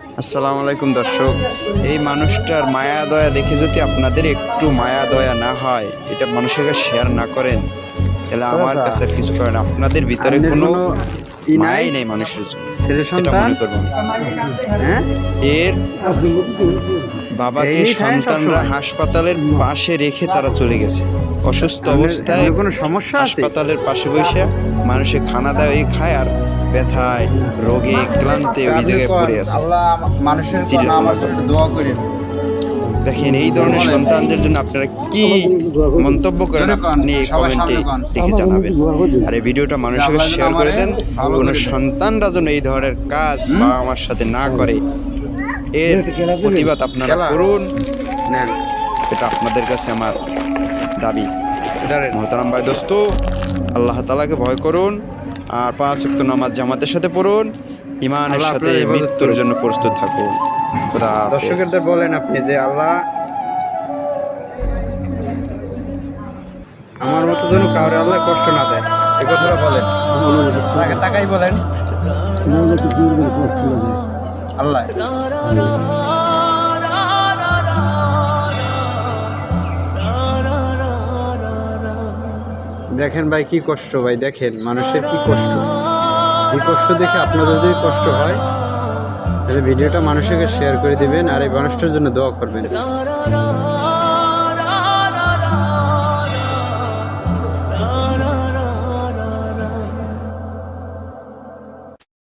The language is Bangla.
আসসালামু আলাইকুম দর্শক, এই মানুষটার মায়া দয়া দেখে যদি আপনাদের একটু মায়া দয়া না হয়, এটা মানুষের কাছে শেয়ার না করেন, তাহলে আমার কাছে আর কিছু করেন। আপনাদের ভিতরে কোনো মায়াই নেই মানুষের জন্য, ছেলে এটা সন্তান মনে করবেন। হ্যাঁ এর বাবাকে এই খায় সন্তানরা সবসময়। হাসপাতালের পাশে রেখে তারা চলে গেছে। অসুস্থ অবস্থায় কোনো সমস্যা আছে? হাসপাতালের পাশে বসে মানুষে খানা দেয়, এই খায় আর ব্যথায় রোগে ক্লান্তে ওই জায়গায় পড়ে আছে। আল্লাহ মানুষের জি, জন্য আমার জন্য দোয়া করেন। দেখেন, এই ধরনের সন্তানদের জন্য আপনারা কি মন্তব্য করেন, আপনি এই কমেন্টে লিখে জানাবেন। আর এই ভিডিওটা মানুষের কাছে শেয়ার করে দেন। কোনো সন্তানরা যেন এই ধরনের কাজ বা আমার সাথে না করে, এর প্রতিবাদ আপনারা করুন। নেন এটা আপনাদের কাছে আমার দাবি। মোহতারাম ভাই দোস্ত, আল্লাহ তাআলাকে ভয় করুন আর 5 ওয়াক্ত নামাজ জামাতের সাথে পড়ুন। ইমানের আল্লাহ সাথে আপনার ইবাদত মৃত্যুর করুন। জন্য প্রস্তুত থাকুন। খোদা হাফেজ। দর্শকদের বলেন আপনি যে আল্লাহ আমার মতো যেন কাউরে আল্লাহ কষ্ট না দেয়, এই কথাটা বলেন। তাকে তাকাই বলেন আল্লাহ। দেখেন ভাই কি কষ্ট, ভাই দেখেন মানুষের কি কষ্ট। এই কষ্ট দেখে আপনাদের যদি কষ্ট হয় তাহলে ভিডিওটা মানুষকে শেয়ার করে দিবেন আর এই মানুষটার জন্য দোয়া করবেন।